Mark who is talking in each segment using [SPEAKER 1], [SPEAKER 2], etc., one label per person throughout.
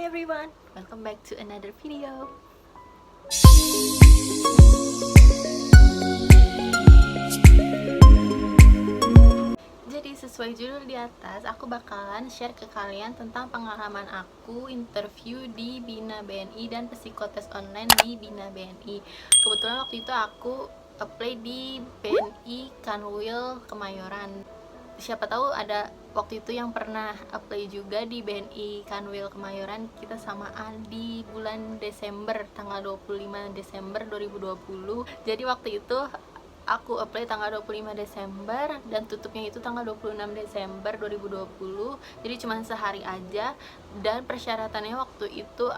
[SPEAKER 1] everyone, welcome back to another video. Jadi sesuai judul di atas, aku bakalan share ke kalian tentang pengalaman aku interview di Bina BNI dan psikotes online di Bina BNI. Kebetulan waktu itu aku apply di BNI Kanwil Kemayoran. Siapa tahu ada waktu itu yang pernah apply juga di BNI Kanwil Kemayoran, kita samaan di bulan Desember, tanggal 25 Desember 2020. Jadi waktu itu aku apply tanggal 25 Desember dan tutupnya itu tanggal 26 Desember 2020. Jadi cuma sehari aja, dan persyaratannya waktu itu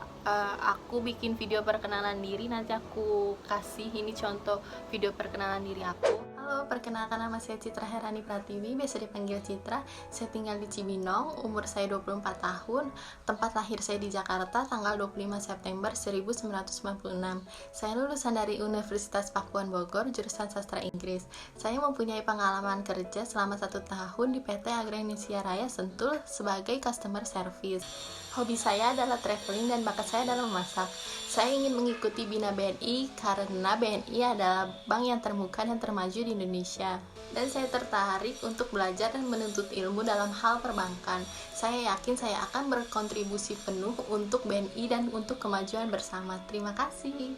[SPEAKER 1] aku bikin video perkenalan diri. Nanti aku kasih ini contoh video perkenalan diri aku. Halo, perkenalkan, nama saya Citra Herani Pratiwi, biasa dipanggil Citra. Saya tinggal di Cibinong, umur saya 24 tahun. Tempat lahir saya di Jakarta, tanggal 25 September 1996. Saya lulusan dari Universitas Pakuan Bogor, jurusan Sastra Inggris. Saya mempunyai pengalaman kerja selama 1 tahun di PT Agrainisia Raya Sentul sebagai customer service. Hobi saya adalah traveling dan bakat saya adalah memasak. Saya ingin mengikuti Bina BNI karena BNI adalah bank yang terbuka dan termaju di Indonesia. Dan saya tertarik untuk belajar dan menuntut ilmu dalam hal perbankan. Saya yakin saya akan berkontribusi penuh untuk BNI dan untuk kemajuan bersama. Terima kasih.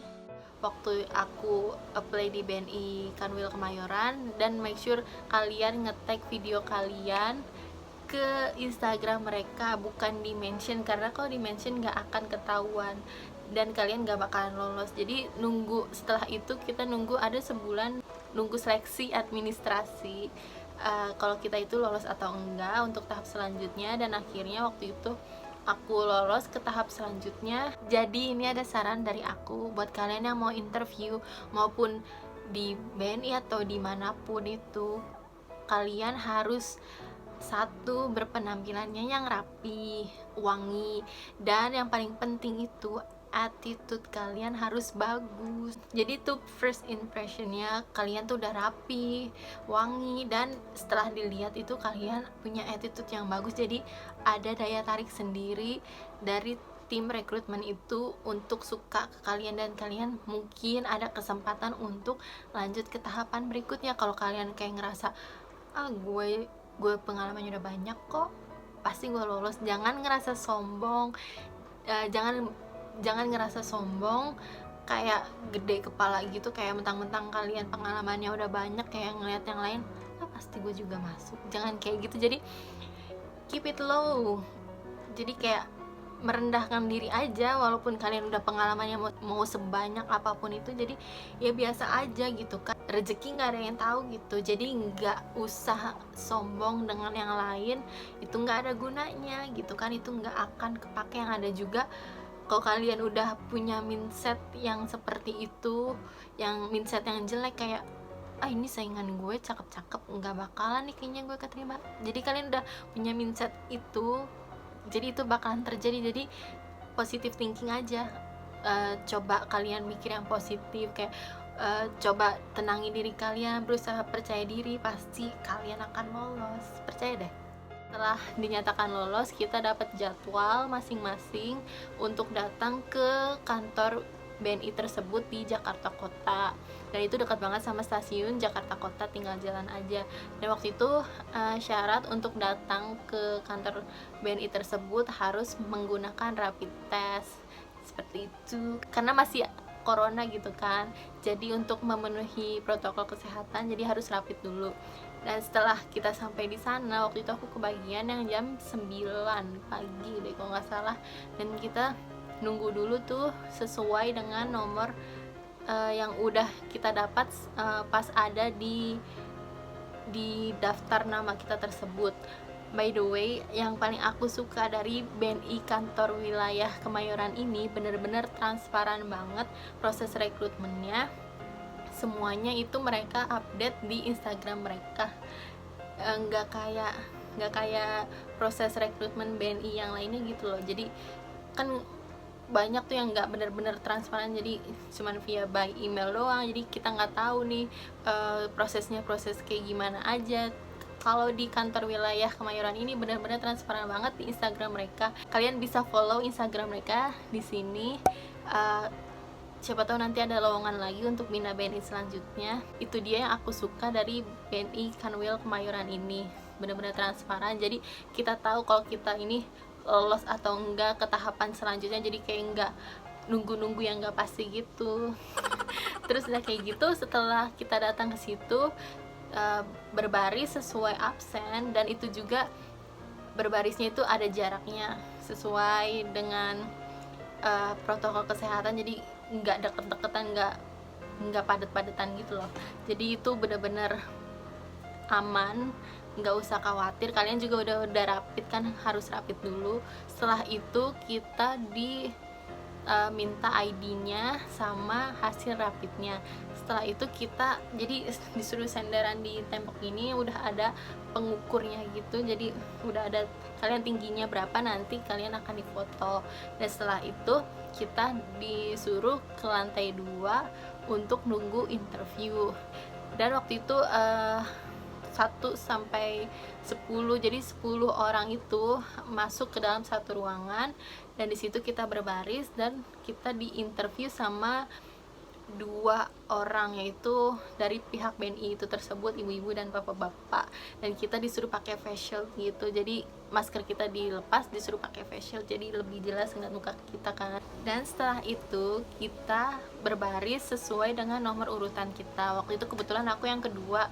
[SPEAKER 1] Waktu aku apply di BNI Kanwil Kemayoran, dan make sure kalian nge-tag video kalian ke Instagram mereka, bukan di mention, karena kalau di mention gak akan ketahuan dan kalian gak bakalan lolos. Jadi nunggu, setelah itu kita nunggu ada sebulan, nunggu seleksi administrasi, kalau kita itu lolos atau enggak untuk tahap selanjutnya. Dan akhirnya waktu itu aku lolos ke tahap selanjutnya. Jadi ini ada saran dari aku buat kalian yang mau interview maupun di BNI atau dimanapun itu, kalian harus satu, berpenampilannya yang rapi, wangi, dan yang paling penting itu attitude kalian harus bagus. Jadi tuh first impressionnya kalian tuh udah rapi, wangi, dan setelah dilihat itu kalian punya attitude yang bagus. Jadi ada daya tarik sendiri dari tim rekrutmen itu untuk suka ke kalian, dan kalian mungkin ada kesempatan untuk lanjut ke tahapan berikutnya. Kalau kalian kayak ngerasa gue pengalamannya udah banyak kok, pasti gue lolos. Jangan ngerasa sombong, jangan ngerasa sombong kayak gede kepala gitu, kayak mentang-mentang kalian pengalamannya udah banyak kayak ngeliat yang lain, pasti gue juga masuk. Jangan kayak gitu. Jadi keep it low. Jadi kayak merendahkan diri aja, walaupun kalian udah pengalamannya mau sebanyak apapun itu. Jadi ya biasa aja gitu kan, rezeki nggak ada yang tahu gitu. Jadi nggak usah sombong dengan yang lain, itu nggak ada gunanya gitu kan, itu nggak akan kepake. Yang ada juga, kalau kalian udah punya mindset yang seperti itu, yang mindset yang jelek kayak ini saingan gue cakep-cakep, nggak bakalan nih kayaknya gue keterima. Jadi kalian udah punya mindset itu, jadi itu bakalan terjadi. Jadi positive thinking aja. Coba kalian mikir yang positif, kayak coba tenangin diri kalian, berusaha percaya diri, pasti kalian akan lolos, percaya deh. Setelah dinyatakan lolos, kita dapat jadwal masing-masing untuk datang ke kantor BNI tersebut di Jakarta Kota, dan itu dekat banget sama stasiun Jakarta Kota, tinggal jalan aja. Dan waktu itu syarat untuk datang ke kantor BNI tersebut harus menggunakan rapid test, seperti itu, karena masih corona gitu kan. Jadi untuk memenuhi protokol kesehatan, jadi harus rapid dulu. Dan setelah kita sampai di sana, waktu itu aku kebagian yang jam 9 pagi deh kalau nggak salah, dan kita nunggu dulu tuh sesuai dengan nomor yang udah kita dapat pas ada di daftar nama kita tersebut. By the way, yang paling aku suka dari BNI kantor wilayah Kemayoran ini, bener-bener transparan banget proses rekrutmennya. Semuanya itu mereka update di Instagram mereka, nggak kayak proses rekrutmen BNI yang lainnya gitu loh. Jadi kan banyak tuh yang nggak bener-bener transparan, jadi cuman via by email doang. Jadi kita nggak tahu nih proses kayak gimana aja. Kalau di kantor wilayah Kemayoran ini benar-benar transparan banget di Instagram mereka. Kalian bisa follow Instagram mereka di sini. Siapa tahu nanti ada lowongan lagi untuk Bina BNI selanjutnya. Itu dia yang aku suka dari BNI Kanwil Kemayoran ini, benar-benar transparan. Jadi kita tahu kalau kita ini lolos atau enggak ke tahapan selanjutnya, jadi kayak enggak nunggu-nunggu yang enggak pasti gitu. Terus udah kayak gitu, setelah kita datang ke situ, berbaris sesuai absen, dan itu juga berbarisnya itu ada jaraknya sesuai dengan protokol kesehatan, jadi nggak deket-deketan, nggak padet-padetan gitu loh. Jadi itu bener-bener aman, nggak usah khawatir. Kalian juga udah rapid kan, harus rapid dulu. Setelah itu kita minta ID-nya sama hasil rapidnya. Setelah itu kita jadi disuruh senderan di tembok ini, udah ada pengukurnya gitu, jadi udah ada kalian tingginya berapa, nanti kalian akan difoto. Dan setelah itu kita disuruh ke lantai 2 untuk nunggu interview. Dan waktu itu 1 sampai 10, jadi 10 orang itu masuk ke dalam satu ruangan, dan di situ kita berbaris dan kita diinterview sama 2 orang, yaitu dari pihak BNI itu tersebut, ibu-ibu dan bapak-bapak. Dan kita disuruh pakai face shield gitu, jadi masker kita dilepas, disuruh pakai face shield, jadi lebih jelas ngeliat muka kita kan. Dan setelah itu kita berbaris sesuai dengan nomor urutan kita. Waktu itu kebetulan aku yang kedua,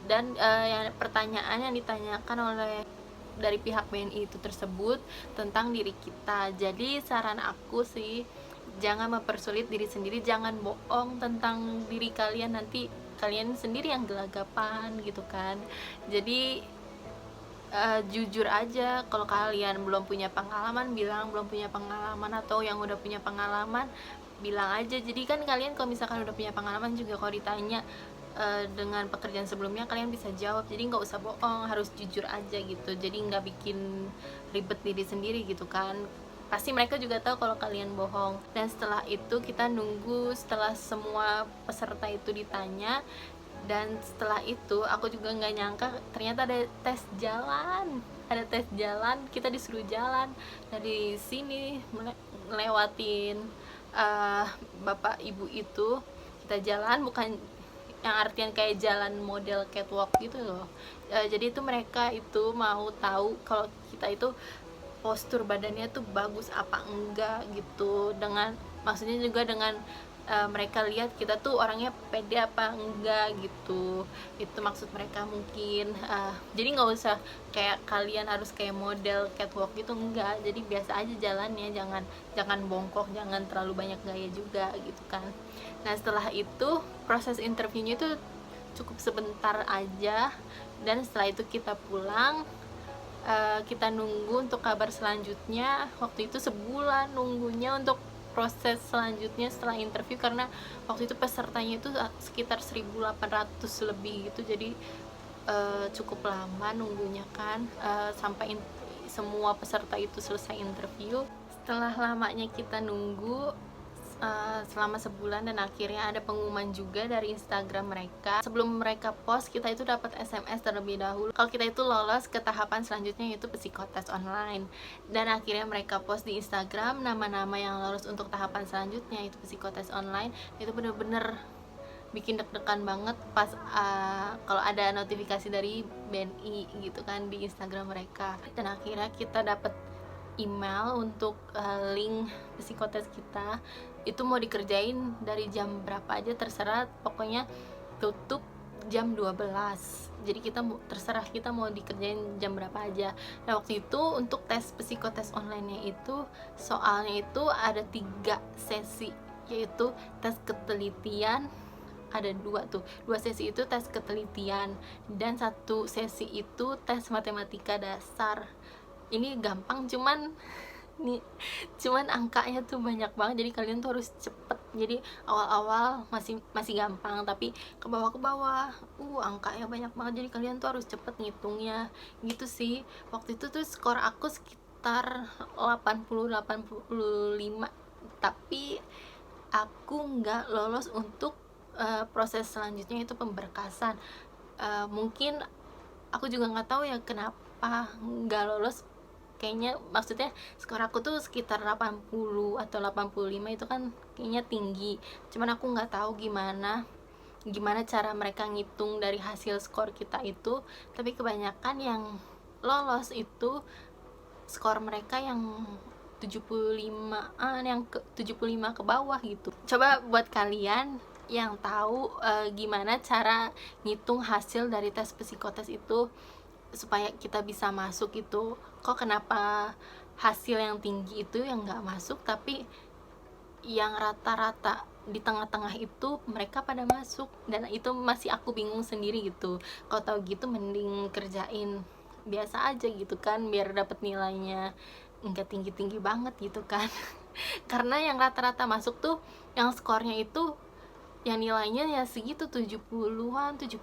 [SPEAKER 1] dan yang pertanyaan yang ditanyakan oleh dari pihak BNI itu tersebut tentang diri kita. Jadi saran aku sih, jangan mempersulit diri sendiri, jangan bohong tentang diri kalian, nanti kalian sendiri yang gelagapan gitu kan. Jadi jujur aja, kalau kalian belum punya pengalaman, bilang belum punya pengalaman, atau yang udah punya pengalaman bilang aja. Jadi kan kalian kalau misalkan udah punya pengalaman juga, kalau ditanya dengan pekerjaan sebelumnya, kalian bisa jawab. Jadi nggak usah bohong, harus jujur aja gitu. Jadi nggak bikin ribet diri sendiri gitu kan. Pasti mereka juga tahu kalau kalian bohong. Dan setelah itu kita nunggu setelah semua peserta itu ditanya. Dan setelah itu aku juga nggak nyangka ternyata ada tes jalan. Ada tes jalan, kita disuruh jalan dari sini ngelewatin bapak ibu itu. Kita jalan bukan yang artian kayak jalan model catwalk gitu loh. Jadi itu mereka itu mau tahu kalau kita itu postur badannya tuh bagus apa enggak gitu, dengan maksudnya juga dengan mereka lihat kita tuh orangnya pede apa enggak gitu. Itu maksud mereka mungkin. Jadi nggak usah kayak kalian harus kayak model catwalk gitu, enggak. Jadi biasa aja jalannya, jangan bongkok, jangan terlalu banyak gaya juga gitu kan. Nah setelah itu proses interviewnya itu cukup sebentar aja, dan setelah itu kita pulang. Kita nunggu untuk kabar selanjutnya. Waktu itu sebulan nunggunya untuk proses selanjutnya setelah interview, karena waktu itu pesertanya itu sekitar 1.800 lebih gitu. Jadi cukup lama nunggunya kan, sampai semua peserta itu selesai interview. Setelah lamanya kita nunggu selama sebulan, dan akhirnya ada pengumuman juga dari Instagram mereka. Sebelum mereka post, kita itu dapat SMS terlebih dahulu kalau kita itu lolos ke tahapan selanjutnya, yaitu psikotes online. Dan akhirnya mereka post di Instagram nama-nama yang lolos untuk tahapan selanjutnya, yaitu psikotes online. Itu bener-bener bikin deg-degan banget pas kalau ada notifikasi dari BNI gitu kan di Instagram mereka. Dan akhirnya kita dapat email untuk link psikotes kita. Itu mau dikerjain dari jam berapa aja terserah, pokoknya tutup jam 12. Jadi kita terserah kita mau dikerjain jam berapa aja. Nah waktu itu untuk tes psikotes online-nya itu, soalnya itu ada 3 sesi, yaitu tes ketelitian. Ada 2 sesi itu tes ketelitian, dan 1 sesi itu tes matematika dasar. Ini gampang, cuman angkanya tuh banyak banget, jadi kalian tuh harus cepet. Jadi awal-awal masih gampang, tapi ke bawah angkanya banyak banget, jadi kalian tuh harus cepet ngitungnya gitu sih. Waktu itu tuh skor aku sekitar 80-85, tapi aku nggak lolos untuk proses selanjutnya, itu pemberkasan. Mungkin aku juga nggak tahu ya kenapa nggak lolos. Kayaknya maksudnya skor aku tuh sekitar 80 atau 85, itu kan kayaknya tinggi. Cuman aku nggak tahu gimana cara mereka ngitung dari hasil skor kita itu. Tapi kebanyakan yang lolos itu skor mereka yang 75an, yang ke 75 ke bawah gitu. Coba buat kalian yang tahu gimana cara ngitung hasil dari tes psikotes itu supaya kita bisa masuk itu. Kok kenapa hasil yang tinggi itu yang nggak masuk, tapi yang rata-rata di tengah-tengah itu mereka pada masuk? Dan itu masih aku bingung sendiri gitu. Kalau tahu gitu mending kerjain biasa aja gitu kan, biar dapat nilainya nggak tinggi-tinggi banget gitu kan. Karena yang rata-rata masuk tuh yang skornya itu yang nilainya ya segitu, 70-an, 75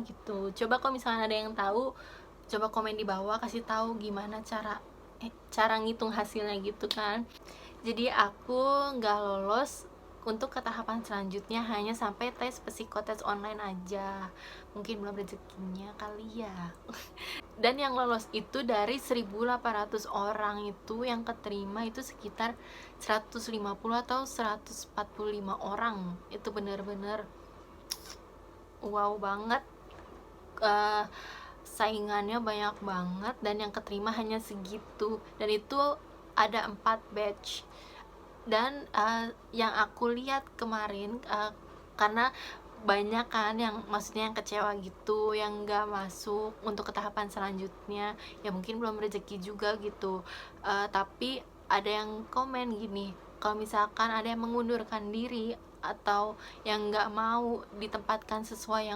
[SPEAKER 1] gitu. Coba kalau misalnya ada yang tahu, coba komen di bawah, kasih tahu gimana cara ngitung hasilnya gitu kan. Jadi aku nggak lolos untuk ke tahapan selanjutnya, hanya sampai tes psikotes online aja. Mungkin belum rezekinya kali ya. Dan yang lolos itu dari 1.800 orang itu yang keterima itu sekitar 150 atau 145 orang. Itu bener-bener wow banget. Saingannya banyak banget dan yang keterima hanya segitu, dan itu ada 4 batch. Dan yang aku lihat kemarin, karena banyak kan yang maksudnya yang kecewa gitu, yang nggak masuk untuk ke tahapan selanjutnya, ya mungkin belum rezeki juga gitu. Tapi ada yang komen gini, kalau misalkan ada yang mengundurkan diri atau yang nggak mau ditempatkan sesuai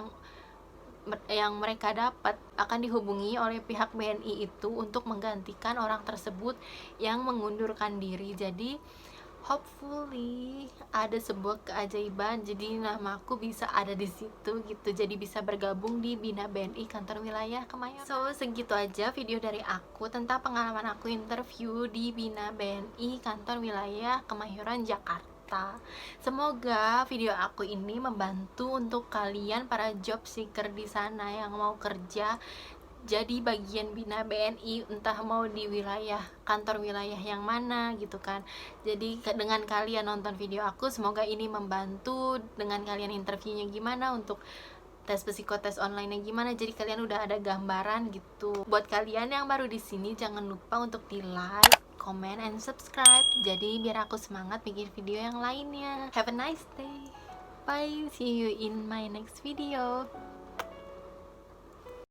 [SPEAKER 1] yang mereka dapat, akan dihubungi oleh pihak BNI itu untuk menggantikan orang tersebut yang mengundurkan diri. Jadi hopefully ada sebuah keajaiban, jadi namaku bisa ada di situ gitu, jadi bisa bergabung di Bina BNI kantor wilayah Kemayoran. So segitu aja video dari aku tentang pengalaman aku interview di Bina BNI kantor wilayah Kemayoran, Jakarta. Semoga video aku ini membantu untuk kalian para job seeker di sana yang mau kerja jadi bagian Bina BNI, entah mau di wilayah kantor wilayah yang mana gitu kan. Jadi dengan kalian nonton video aku, semoga ini membantu dengan kalian interviewnya gimana, untuk tes psikotes online-nya gimana, jadi kalian udah ada gambaran gitu. Buat kalian yang baru di sini, jangan lupa untuk di like, comment, and subscribe, jadi biar aku semangat bikin video yang lainnya. Have a nice day, bye, see you in my next video.